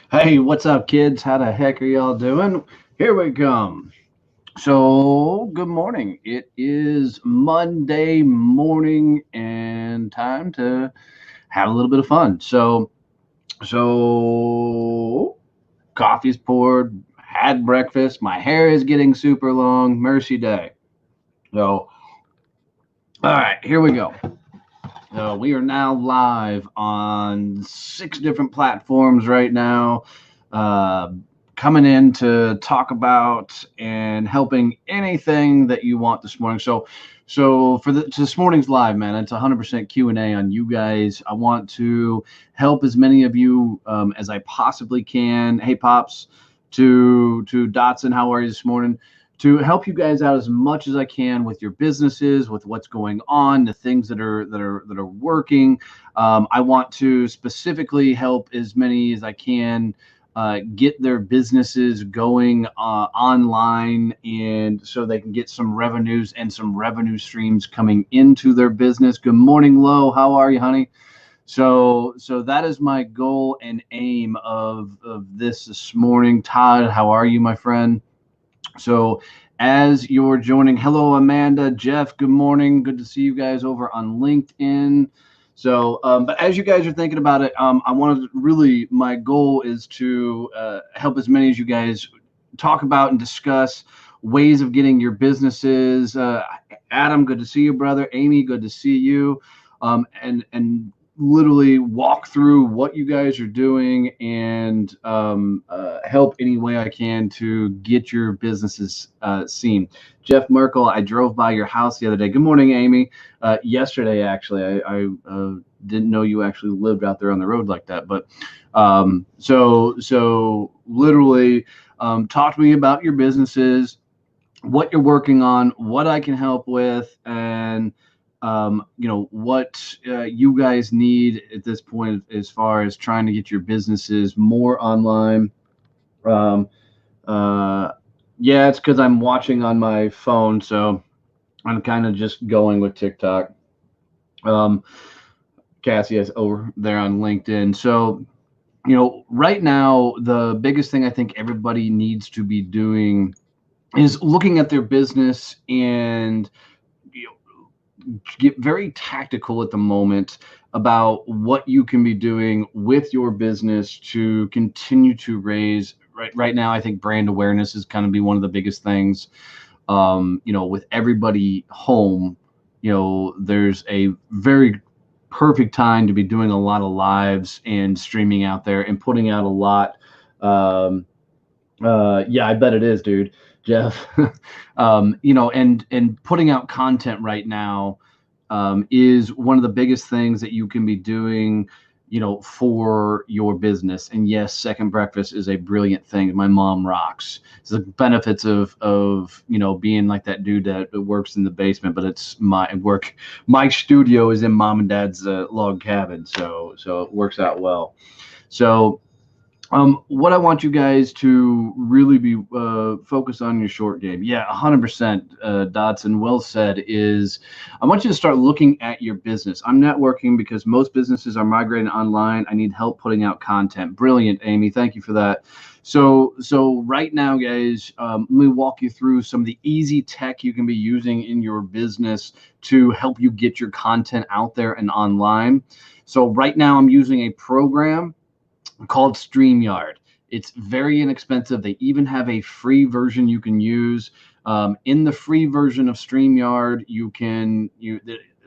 Hey, what's up, kids? How the heck are y'all doing? Here we come. So, good morning. It is Monday morning and time to have a little bit of fun. So coffee's poured, had breakfast. My hair is getting super long. Mercy day. So, all right, here we go. We are now live on 6 different platforms right now, uh, coming in to talk about and helping anything that you want this morning. So for this morning's live, man, it's 100% Q&A on you guys. I want to help as many of you as I possibly can. Hey, pops, to Dotson, how are you this morning? To help you guys out as much as I can with your businesses, with what's going on, the things that are working. I want to specifically help as many as I can get their businesses going online, and so they can get some revenues and some revenue streams coming into their business. Good morning, Lo. How are you, honey? So that is my goal and aim of this morning. Todd, how are you, my friend? So, as you're joining, hello, Amanda, Jeff, good morning. Good to see you guys over on LinkedIn. But as you guys are thinking about it, I wanted to really, my goal is to help as many as you guys talk about and discuss ways of getting your businesses. Adam, good to see you, brother. Amy, good to see you. And literally walk through what you guys are doing and help any way I can to get your businesses seen. Jeff Merkel, I drove by your house the other day. Good morning, Amy. Yesterday, actually, I didn't know you actually lived out there on the road like that. But so literally, talk to me about your businesses, what you're working on, what I can help with, and what you guys need at this point as far as trying to get your businesses more online. Um, uh, yeah, it's because I'm watching on my phone, so I'm kind of just going with TikTok. Um, Cassie is over there on LinkedIn. So, right now, the biggest thing I think everybody needs to be doing is looking at their business and get very tactical at the moment about what you can be doing with your business to continue to raise. Right now, I think brand awareness is kind of be one of the biggest things. With everybody home, there's a very perfect time to be doing a lot of lives and streaming out there and putting out a lot. um, yeah, I bet it is, dude. Jeff. And putting out content right now is one of the biggest things that you can be doing, for your business. And yes, Second Breakfast is a brilliant thing. My mom rocks. It's the benefits of being like that dude that works in the basement, but it's my work. My studio is in mom and dad's log cabin, so it works out well. So what I want you guys to really be focused on your short game. Yeah, 100%, Dodson. Well said. Is I want you to start looking at your business. I'm networking because most businesses are migrating online. I need help putting out content. Brilliant, Amy. Thank you for that. So right now, guys, let me walk you through some of the easy tech you can be using in your business to help you get your content out there and online. So right now, I'm using a program called StreamYard. It's very inexpensive. They even have a free version you can use. In the free version of StreamYard,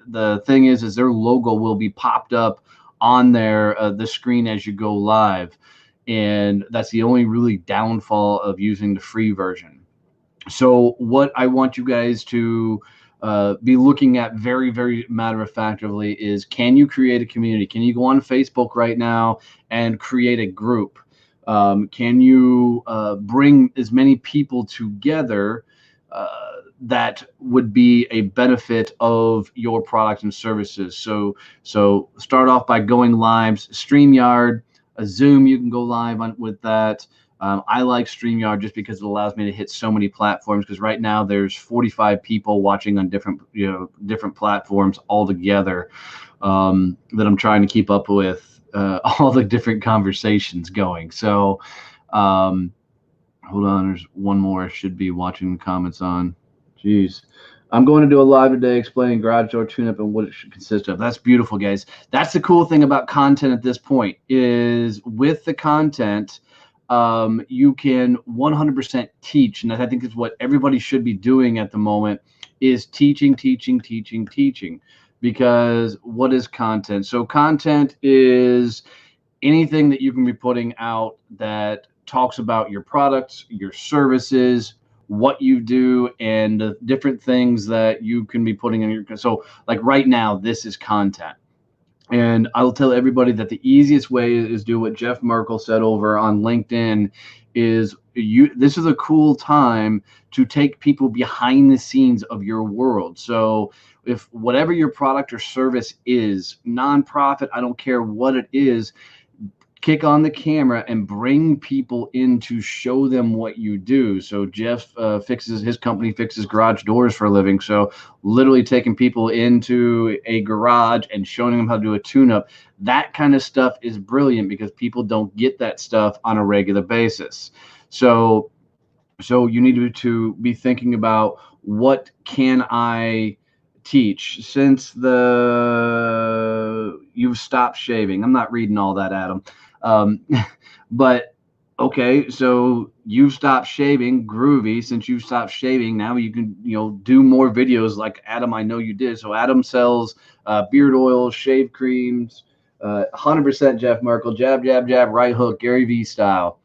the thing is their logo will be popped up on the screen as you go live, and that's the only really downfall of using the free version. So what I want you guys to be looking at very, very matter of factly is, can you create a community? Can you go on Facebook right now and create a group? Can you bring as many people together that would be a benefit of your products and services? So start off by going live. StreamYard, a Zoom, you can go live with that. I like StreamYard just because it allows me to hit so many platforms. Because right now there's 45 people watching on different platforms all together, that I'm trying to keep up with. all the different conversations going. So hold on, there's one more I should be watching the comments on. Jeez. I'm going to do a live today explaining garage door tune-up and what it should consist of. That's beautiful, guys. That's the cool thing about content at this point is with the content, you can 100% teach. And I think is what everybody should be doing at the moment is teaching. Because what is content? So content is anything that you can be putting out that talks about your products, your services, what you do, and the different things that you can be putting in your. So, like right now, this is content. And I'll tell everybody that the easiest way is do what Jeff Merkel said over on LinkedIn is this is a cool time to take people behind the scenes of your world. So if whatever your product or service is, nonprofit, I don't care what it is, kick on the camera and bring people in to show them what you do. So Jeff his company fixes garage doors for a living. So literally taking people into a garage and showing them how to do a tune-up. That kind of stuff is brilliant because people don't get that stuff on a regular basis. So you need to be thinking about what can I teach since you've stopped shaving. I'm not reading all that, Adam. But okay, so you've stopped shaving, groovy. Since you've stopped shaving, now you can do more videos like Adam. I know you did. So Adam sells beard oil, shave creams, 100% Jeff Merkel, jab, right hook, Gary V style.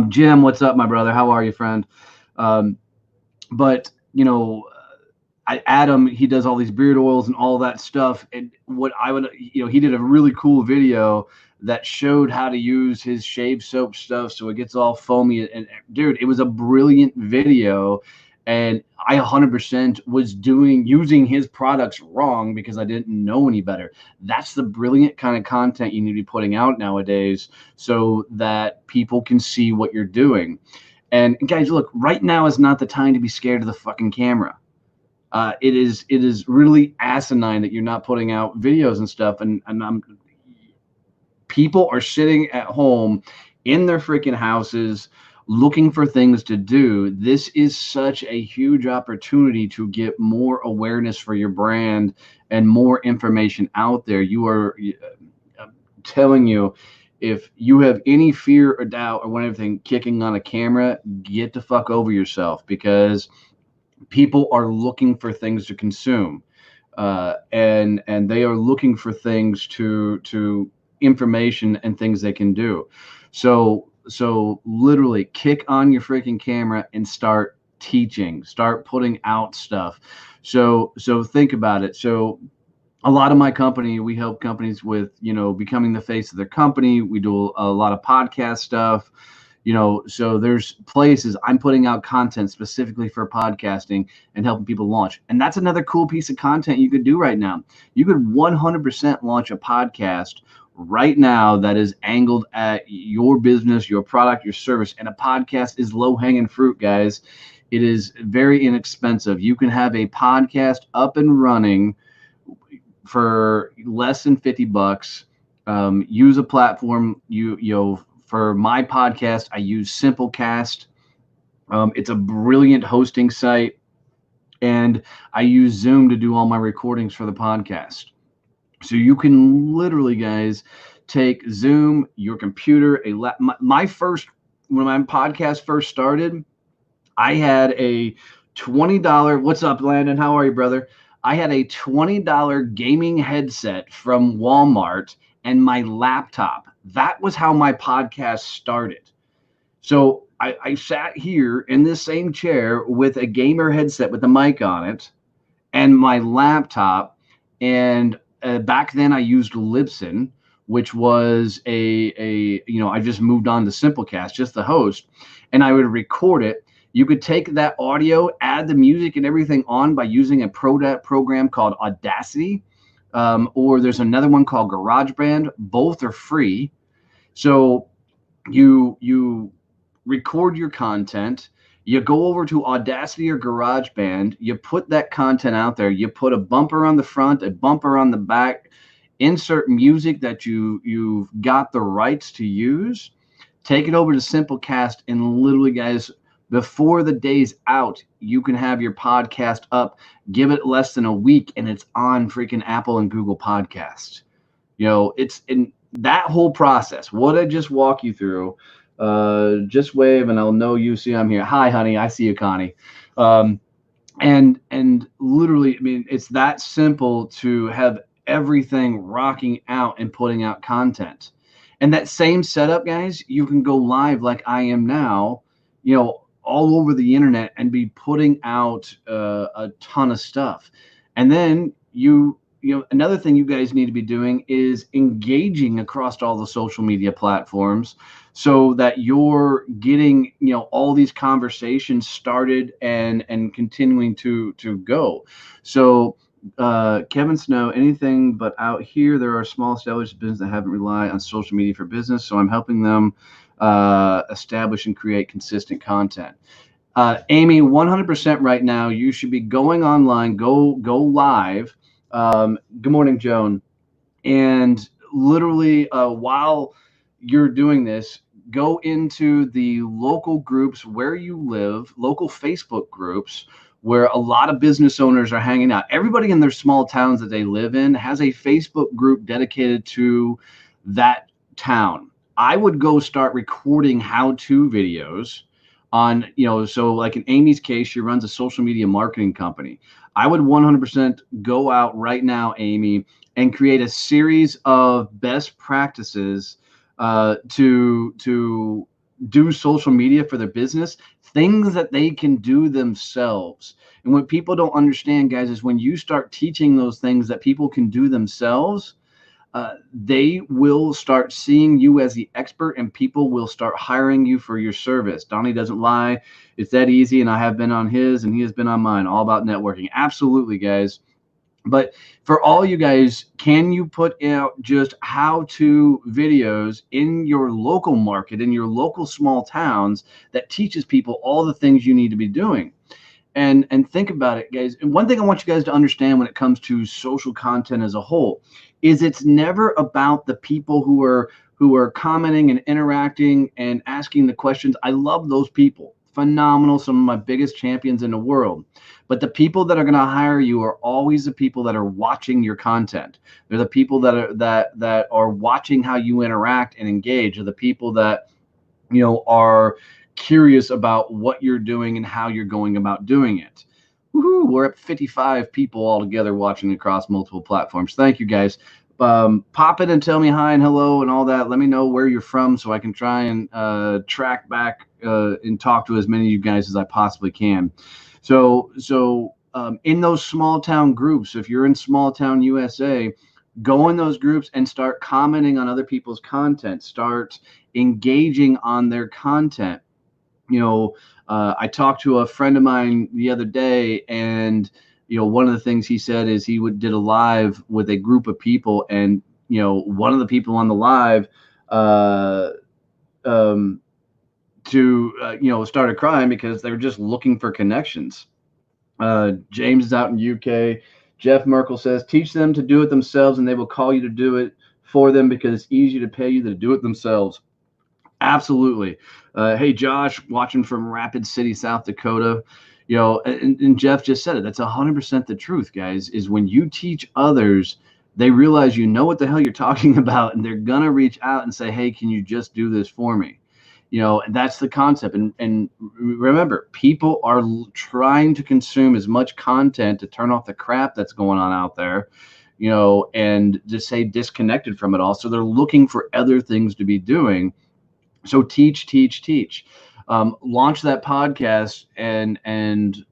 Jim, what's up, my brother? How are you, friend? But Adam, he does all these beard oils and all that stuff. And what I would, he did a really cool video that showed how to use his shave soap stuff so it gets all foamy. And dude, it was a brilliant video. And I 100% was using his products wrong because I didn't know any better. That's the brilliant kind of content you need to be putting out nowadays so that people can see what you're doing. And guys, look, right now is not the time to be scared of the fucking camera. It is really asinine that you're not putting out videos and stuff. And people are sitting at home in their freaking houses looking for things to do. This is such a huge opportunity to get more awareness for your brand and more information out there. I'm telling you, if you have any fear or doubt or anything kicking on a camera, get the fuck over yourself because people are looking for things to consume, and they are looking for things to information and things they can do. So literally kick on your freaking camera and start teaching, start putting out stuff. So think about it. So a lot of my company, we help companies with, becoming the face of their company. We do a lot of podcast stuff. So there's places I'm putting out content specifically for podcasting and helping people launch. And that's another cool piece of content you could do right now. You could 100% launch a podcast right now that is angled at your business, your product, your service. And a podcast is low-hanging fruit, guys. It is very inexpensive. You can have a podcast up and running for less than $50. Use a platform. For my podcast, I use Simplecast. It's a brilliant hosting site, and I use Zoom to do all my recordings for the podcast. So you can literally, guys, take Zoom, your computer, when my podcast first started, I had a $20. What's up, Landon? How are you, brother? I had a $20 gaming headset from Walmart and my laptop. That was how my podcast started. So I sat here in this same chair with a gamer headset with a mic on it and my laptop. And back then I used Libsyn, which was I just moved on to Simplecast, just the host, and I would record it. You could take that audio, add the music and everything on by using a program called Audacity. Or there's another one called GarageBand. Both are free. So you record your content, you go over to Audacity or GarageBand, you put that content out there, you put a bumper on the front, a bumper on the back, insert music that you've got the rights to use, take it over to Simplecast, and literally, guys, before the day's out, you can have your podcast up. Give it less than a week, and it's on freaking Apple and Google Podcasts. It's in that whole process. What I just walk you through, just wave and I'll know you see I'm here. Hi, honey. I see you, Connie. And literally, I mean, it's that simple to have everything rocking out and putting out content. And that same setup, guys, you can go live like I am now, all over the internet and be putting out a ton of stuff. And then another thing you guys need to be doing is engaging across all the social media platforms so that you're getting, all these conversations started and continuing to go. So Kevin Snow, anything but out here, there are small established businesses that haven't relied on social media for business. So I'm helping them establish and create consistent content. Amy, 100% right now, you should be going online, go live. Good morning, Joan. And literally, while you're doing this, go into the local groups where you live, local Facebook groups where a lot of business owners are hanging out. Everybody in their small towns that they live in has a Facebook group dedicated to that town. I would go start recording how-to videos on, so like in Amy's case, she runs a social media marketing company. I would 100% go out right now, Amy, and create a series of best practices to do social media for their business, things that they can do themselves. And what people don't understand, guys, is when you start teaching those things that people can do themselves, they will start seeing you as the expert and people will start hiring you for your service. Donnie doesn't lie. It's that easy. And I have been on his and he has been on mine, all about networking. Absolutely, guys. But for all you guys, can you put out just how-to videos in your local market, in your local small towns that teaches people all the things you need to be doing? And think about it, guys. And one thing I want you guys to understand when it comes to social content as a whole is it's never about the people who are commenting and interacting and asking the questions. I love those people. Phenomenal, some of my biggest champions in the world. But the people that are going to hire you are always the people that are watching your content. They're the people that are watching how you interact and engage. They're the people that are curious about what you're doing and how you're going about doing it. Woohoo, we're at 55 people all together watching across multiple platforms. Thank you, guys. Pop in and tell me hi and hello and all that. Let me know where you're from so I can try and track back and talk to as many of you guys as I possibly can. So in those small town groups, if you're in small town USA, go in those groups and start commenting on other people's content. Start engaging on their content. I talked to a friend of mine the other day, and one of the things he said is he did a live with a group of people, and one of the people on the live started crying because they were just looking for connections. James is out in UK. Jeff Merkel says, teach them to do it themselves and they will call you to do it for them because it's easier to pay you than to do it themselves. Absolutely. Hey, Josh, watching from Rapid City, South Dakota. And Jeff just said it. That's 100% the truth, guys, is when you teach others, they realize you know what the hell you're talking about, and they're going to reach out and say, hey, can you just do this for me? And that's the concept. And remember, people are trying to consume as much content to turn off the crap that's going on out there, and just stay disconnected from it all. So they're looking for other things to be doing. So teach. Launch that podcast and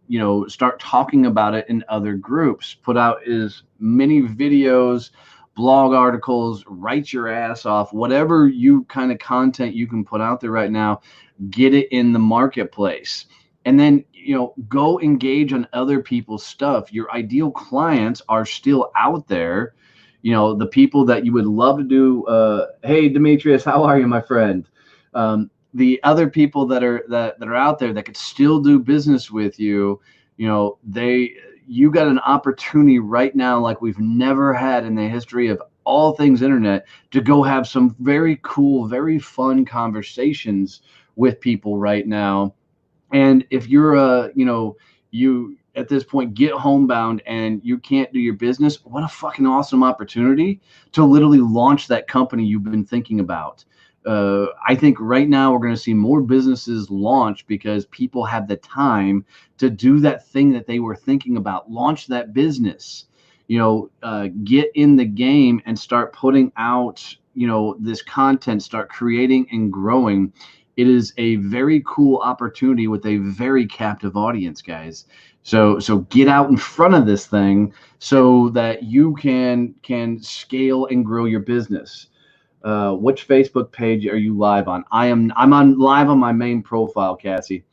start talking about it in other groups. Put out as many videos, blog articles, write your ass off, whatever kind of content you can put out there right now, get it in the marketplace. And then, go engage on other people's stuff. Your ideal clients are still out there. The people that you would love to do. Hey, Demetrius, how are you, my friend? The other people that are out there that could still do business with you, you got an opportunity right now like we've never had in the history of all things internet, to go have some very cool, very fun conversations with people right now. And if you're you at this point get homebound and you can't do your business, what a fucking awesome opportunity to literally launch that company you've been thinking about. I think right now we're going to see more businesses launch because people have the time to do that thing that they were thinking about, launch that business, get in the game and start putting out, this content, start creating and growing. It is a very cool opportunity with a very captive audience, guys. So get out in front of this thing so that you can scale and grow your business. Which Facebook page are you live on? I'm on live on my main profile, Cassie.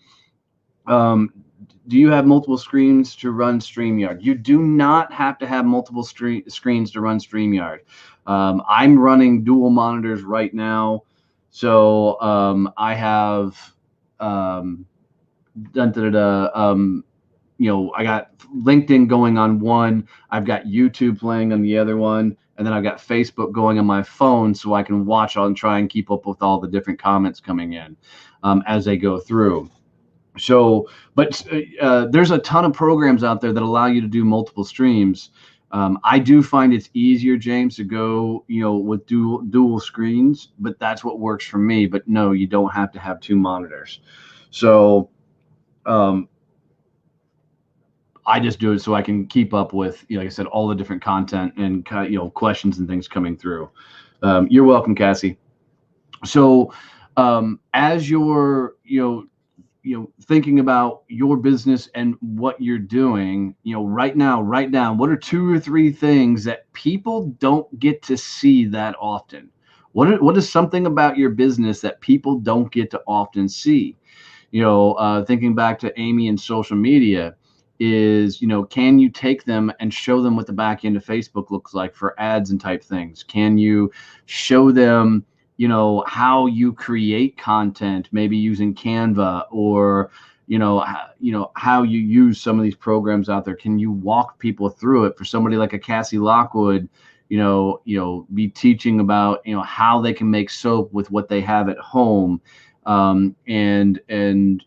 Do you have multiple screens to run StreamYard? You do not have to have multiple screens to run StreamYard. I'm running dual monitors right now. So I have I got LinkedIn going on one, I've got YouTube playing on the other one, and then I've got Facebook going on my phone so I can watch and try and keep up with all the different comments coming in as they go through. So, but there's a ton of programs out there that allow you to do multiple streams. I do find it's easier, James, to go, with dual screens, but that's what works for me. But no, you don't have to have two monitors. So, I just do it so I can keep up with, like I said, all the different content and questions and things coming through. You're welcome, Cassie. So, as you're, thinking about your business and what you're doing, right now, write down what are 2 or 3 things that people don't get to see that often. What is something about your business that people don't get to often see? Thinking back to Amy and social media is, can you take them and show them what the back end of Facebook looks like for ads and type things? Can you show them how you create content, maybe using Canva, or how you use some of these programs out there? Can you walk people through it? For somebody like a Cassie Lockwood, be teaching about how they can make soap with what they have at home, and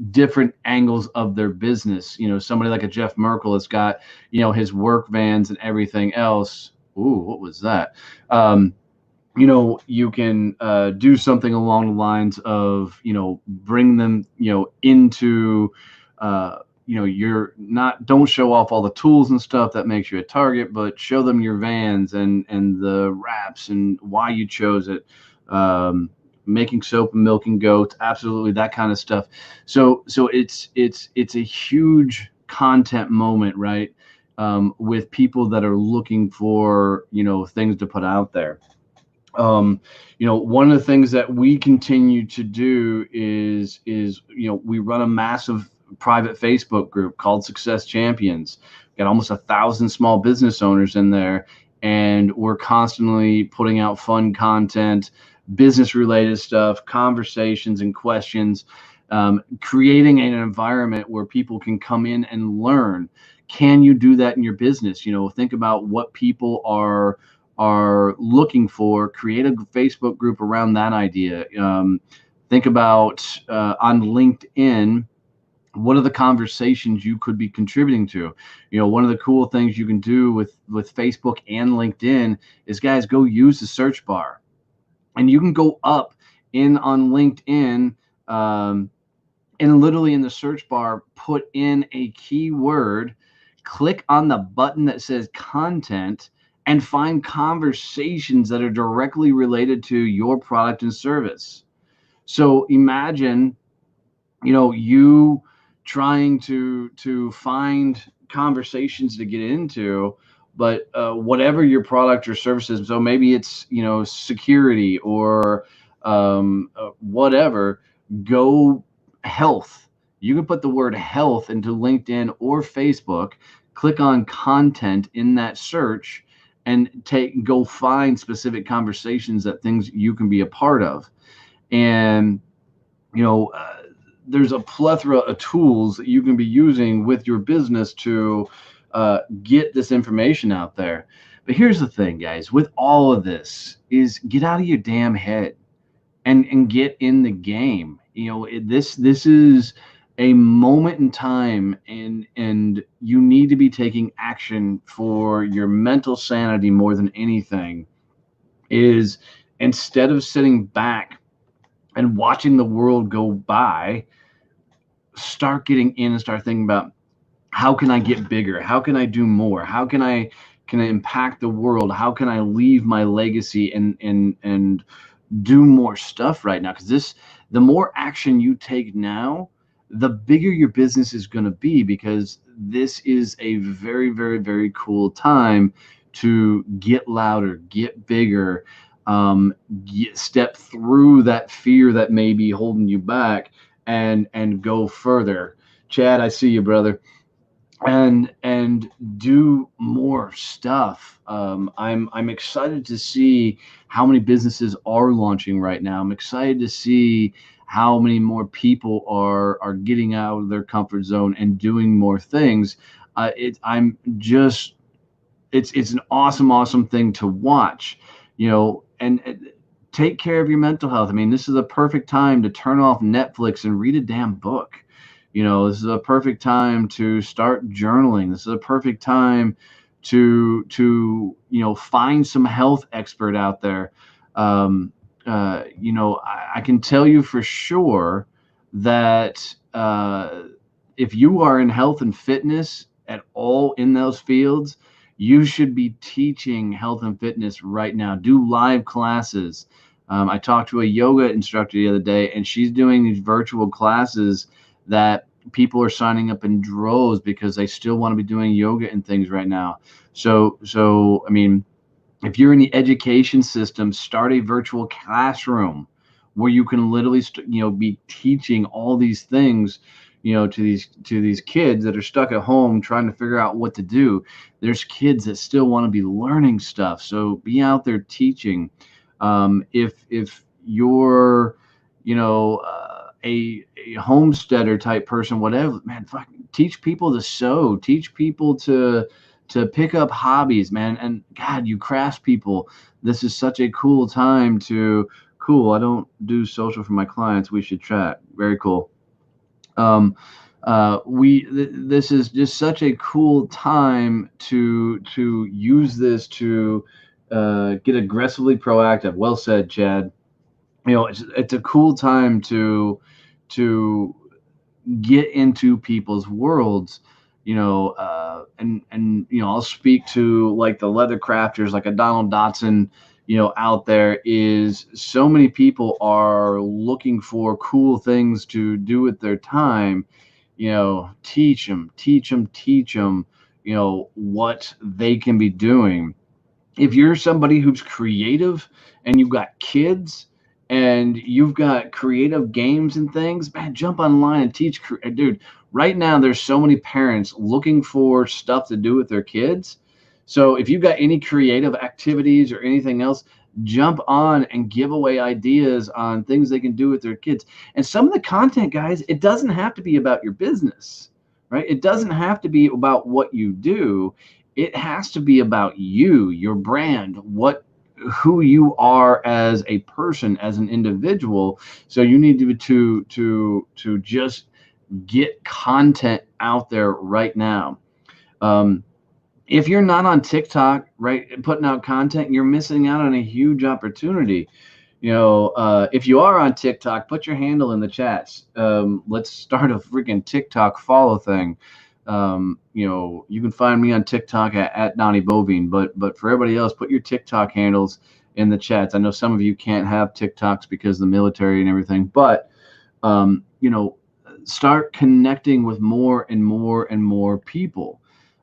different angles of their business. Somebody like a Jeff Merkel has got his work vans and everything else. Ooh, what was that? You can do something along the lines of, bring them, into, don't show off all the tools and stuff that makes you a target, but show them your vans and the wraps and why you chose it. Making soap and milking goats, absolutely, that kind of stuff. So it's a huge content moment, right? With people that are looking for, things to put out there. One of the things that we continue to do is we run a massive private Facebook group called Success Champions. Got almost 1,000 small business owners in there, and we're constantly putting out fun content, business related stuff, conversations and questions, creating an environment where people can come in and learn. Can you do that in your business? Think about what people are looking for, create a Facebook group around that idea. Think about on LinkedIn, what are the conversations you could be contributing to? One of the cool things you can do with Facebook and LinkedIn is, guys, go use the search bar, and you can go up on LinkedIn, and literally in the search bar, put in a keyword, click on the button that says content, and find conversations that are directly related to your product and service. So imagine, you trying to find conversations to get into, but whatever your product or service is, so maybe it's, security or whatever, go health. You can put the word health into LinkedIn or Facebook, click on content in that search, and go find specific conversations, that things you can be a part of. And there's a plethora of tools that you can be using with your business to get this information out there. But here's the thing, guys, with all of this is get out of your damn head and get in the game. This is a moment in time, and you need to be taking action for your mental sanity more than anything. Is instead of sitting back and watching the world go by, start getting in and start thinking about how can I get bigger? How can I do more? How can I impact the world? How can I leave my legacy and do more stuff right now? Because the more action you take now, the bigger your business is going to be, because this is a very, very, very cool time to get louder, get bigger, step through that fear that may be holding you back, and go further. Chad, I see you, brother, and do more stuff. I'm excited to see how many businesses are launching right now. I'm excited to see how many more people are getting out of their comfort zone and doing more things. I'm just it's an awesome thing to watch, and take care of your mental health. I mean, this is a perfect time to turn off Netflix and read a damn book. This is a perfect time to start journaling. This is a perfect time to find some health expert out there. I can tell you for sure that if you are in health and fitness at all in those fields, you should be teaching health and fitness right now. Do live classes. I talked to a yoga instructor the other day, and she's doing these virtual classes that people are signing up in droves because they still want to be doing yoga and things right now. So I mean, if you're in the education system, start a virtual classroom where you can literally be teaching all these things, to these kids that are stuck at home trying to figure out what to do. There's kids that still want to be learning stuff, so be out there teaching. If you're a homesteader type person, whatever, man, teach people to sew, teach people to pick up hobbies, man. And God, you crafts people, this is such a cool time to cool. I don't do social for my clients. We should chat. Very cool. This is just such a cool time to use this to get aggressively proactive. Well said, Chad. It's a cool time to get into people's worlds, and I'll speak to like the leather crafters, like a Donald Dotson, out there. Is so many people are looking for cool things to do with their time. Teach them, what they can be doing. If you're somebody who's creative and you've got kids and you've got creative games and things, man, jump online and teach. Dude, right now there's so many parents looking for stuff to do with their kids. So if you've got any creative activities or anything else, jump on and give away ideas on things they can do with their kids. And some of the content, guys, it doesn't have to be about your business, right? It doesn't have to be about what you do. It has to be about you, your brand, who you are as a person, as an individual. So you need to just get content out there right now. If you're not on TikTok, right, putting out content, you're missing out on a huge opportunity. If you are on TikTok, put your handle in the chats. Let's start a freaking TikTok follow thing. You can find me on TikTok at Donnie Bovine, but for everybody else, put your TikTok handles in the chats. I know some of you can't have TikToks because of the military and everything, but start connecting with more and more and more people.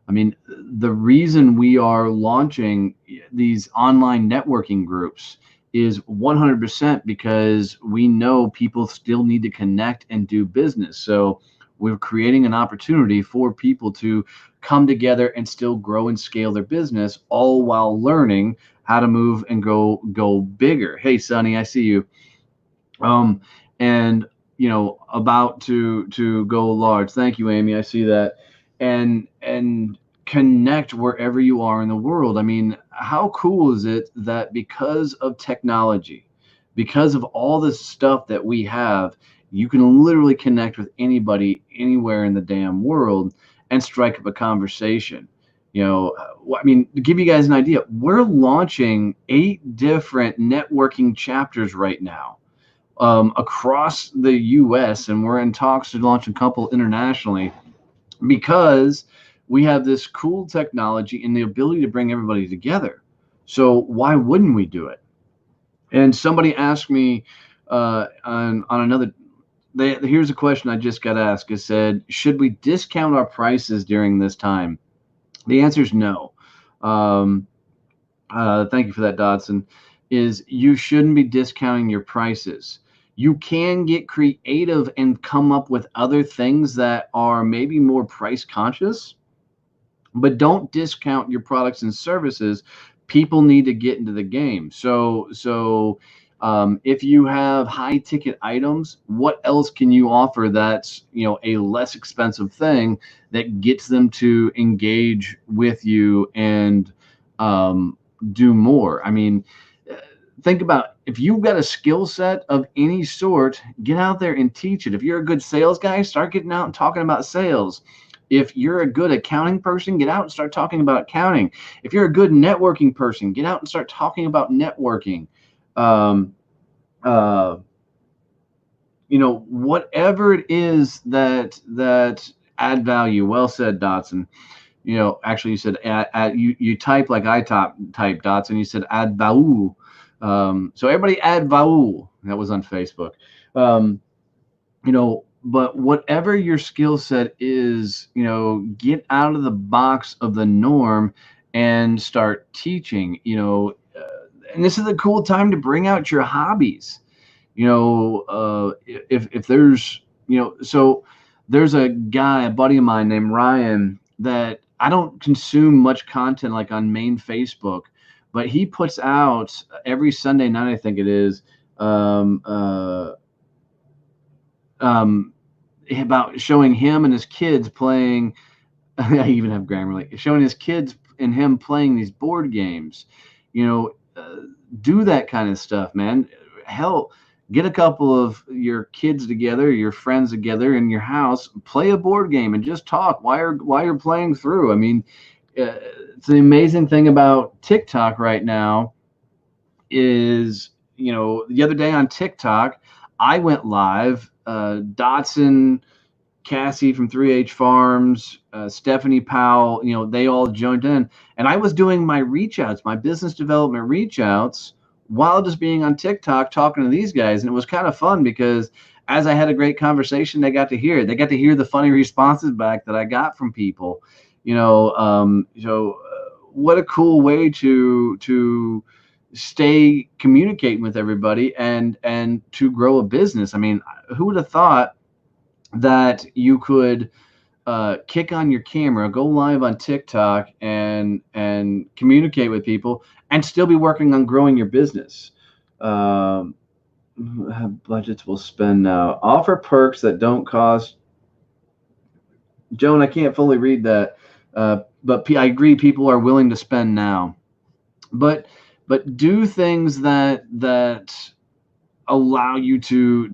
I mean, the reason we are launching these online networking groups is 100% because we know people still need to connect and do business. So we're creating an opportunity for people to come together and still grow and scale their business, all while learning how to move and go bigger. Hey, Sonny, I see you. And about to go large. Thank you, Amy. I see that. And connect wherever you are in the world. I mean, how cool is it that because of technology, because of all this stuff that we have, you can literally connect with anybody anywhere in the damn world and strike up a conversation. I mean, to give you guys an idea, we're launching 8 different networking chapters right now across the US, and we're in talks to launch a couple internationally because we have this cool technology and the ability to bring everybody together. So why wouldn't we do it? And somebody asked me on another. Here's a question I just got asked. It said, should we discount our prices during this time? The answer is no. Thank you for that, Dodson. Is you shouldn't be discounting your prices. You can get creative and come up with other things that are maybe more price conscious, but don't discount your products and services. People need to get into the game. So if you have high ticket items, what else can you offer that's a less expensive thing that gets them to engage with you and do more? I mean, think about, if you've got a skill set of any sort, get out there and teach it. If you're a good sales guy, start getting out and talking about sales. If you're a good accounting person, get out and start talking about accounting. If you're a good networking person, get out and start talking about networking. Whatever it is that add value. Well said, Dotson. Actually, you said you type like I type, Dotson. You said add value. So everybody add value. That was on Facebook. But whatever your skill set is, get out of the box of the norm and start teaching. And this is a cool time to bring out your hobbies. If there's, so there's a buddy of mine named Ryan, that I don't consume much content like on main Facebook, but he puts out every Sunday night, I think it is, about showing him and his kids playing. I even have Grammarly, showing his kids and him playing these board games. Do that kind of stuff, man. Hell, get a couple of your kids together, your friends together in your house, play a board game and just talk while you're playing through. I mean, it's the amazing thing about TikTok right now is, the other day on TikTok, I went live. Dotson, Cassie from 3H Farms, Stephanie Powell, they all joined in, and I was doing my reach outs, my business development reach outs, while just being on TikTok talking to these guys. And it was kind of fun because as I had a great conversation, they got to hear it. They got to hear the funny responses back that I got from people. What a cool way to stay communicating with everybody and to grow a business. I mean, who would have thought that you could kick on your camera, go live on TikTok, and communicate with people and still be working on growing your business? Budgets will spend now. Offer perks that don't cost. Joan, I can't fully read that, but I agree. People are willing to spend now, but do things that allow you to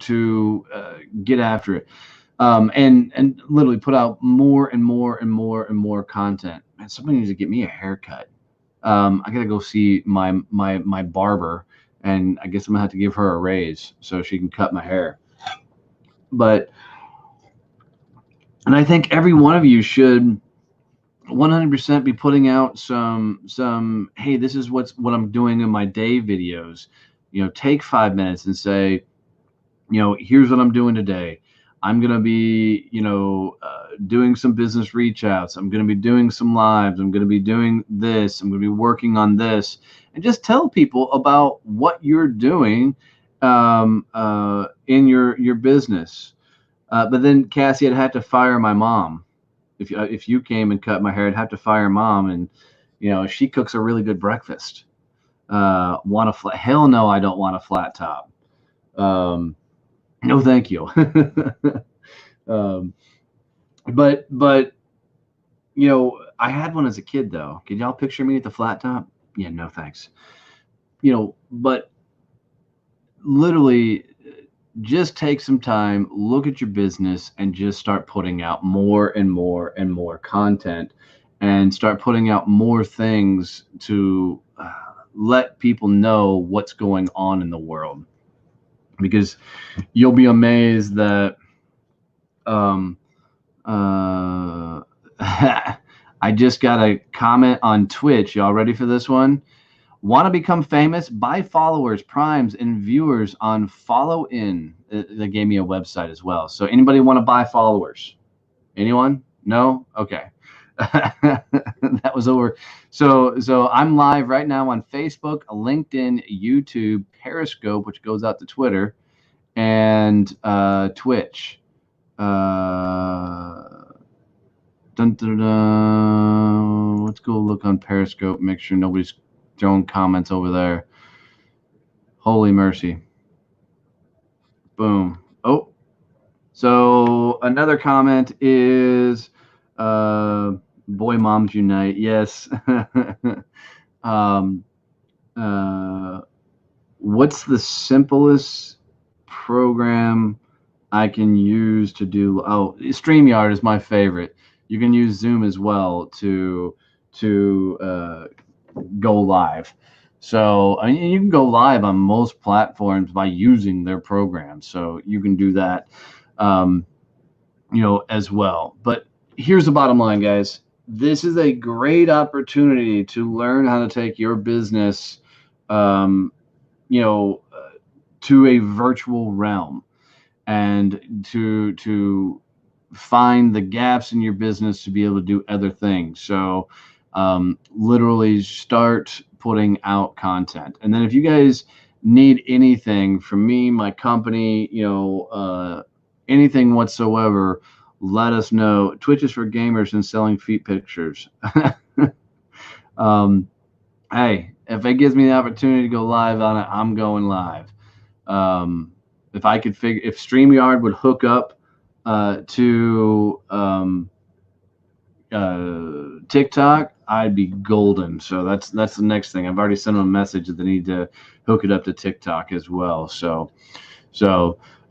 get after it. And literally put out more and more and more and more content. Man, somebody needs to get me a haircut. I gotta go see my barber, and I guess I'm gonna have to give her a raise so she can cut my hair. And I think every one of you should 100% be putting out some. Hey, this is what I'm doing in my day videos. Take 5 minutes and say, here's what I'm doing today. I'm going to be, doing some business reach outs. I'm going to be doing some lives. I'm going to be doing this. I'm going to be working on this. And just tell people about what you're doing in your business. But then, Cassie, I'd have to fire my mom. If you came and cut my hair, I'd have to fire mom. And, she cooks a really good breakfast. Want a flat? Hell no, I don't want a flat top. No, thank you. But You know, I had one as a kid though. Can y'all picture me at the flat top? Yeah, no thanks. You know, but literally just take some time, look at your business, and just start putting out more and more and more content, and start putting out more things to let people know what's going on in the world. Because you'll be amazed that um, uh, I just got a comment on Twitch. Y'all ready for this one? Want to become famous? Buy followers, primes, and viewers on Follow In. They gave me a website as well. So anybody want to buy followers? Anyone? No? Okay. That was over. So I'm live right now on Facebook, LinkedIn, YouTube, Periscope, which goes out to Twitter, and Twitch. Dun, dun, dun. Let's go look on Periscope, make sure nobody's throwing comments over there. Holy mercy. Boom. Oh, so another comment is boy moms unite. Yes. um, what's the simplest program I can use to do? Oh, StreamYard is my favorite. You can use Zoom as well to go live. So I mean, you can go live on most platforms by using their programs. So you can do that, um, as well. But here's the bottom line, guys. This is a great opportunity to learn how to take your business, um, to a virtual realm, and to find the gaps in your business to be able to do other things. So literally start putting out content. And then if you guys need anything from me, my company, anything whatsoever, let us know. Twitch is for gamers and selling feet pictures. um, hey, if it gives me the opportunity to go live on it, I'm going live. If I could figure, if StreamYard would hook up to TikTok, I'd be golden. So that's the next thing. I've already sent them a message that they need to hook it up to TikTok as well. So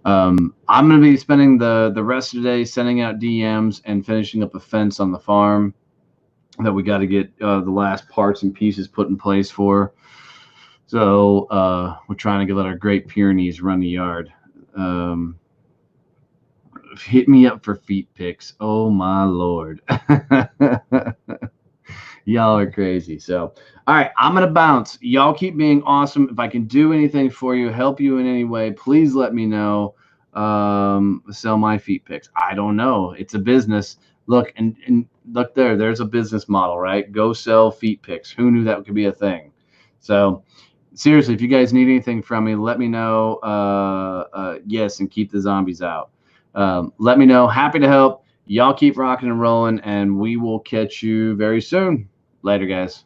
I'm going to be spending the rest of the day sending out DMs and finishing up a fence on the farm that we got to get the last parts and pieces put in place for. So we're trying to let our Great Pyrenees run the yard. Hit me up for feet pics. Oh my Lord. Y'all are crazy. So, all right, I'm going to bounce. Y'all keep being awesome. If I can do anything for you, help you in any way, please let me know. Sell my feet pics. I don't know. It's a business. Look, and look there's a business model, right? Go sell feet pics. Who knew that could be a thing? So, seriously, if you guys need anything from me, let me know. Yes, and keep the zombies out. Let me know. Happy to help. Y'all keep rocking and rolling, and we will catch you very soon. Later, guys.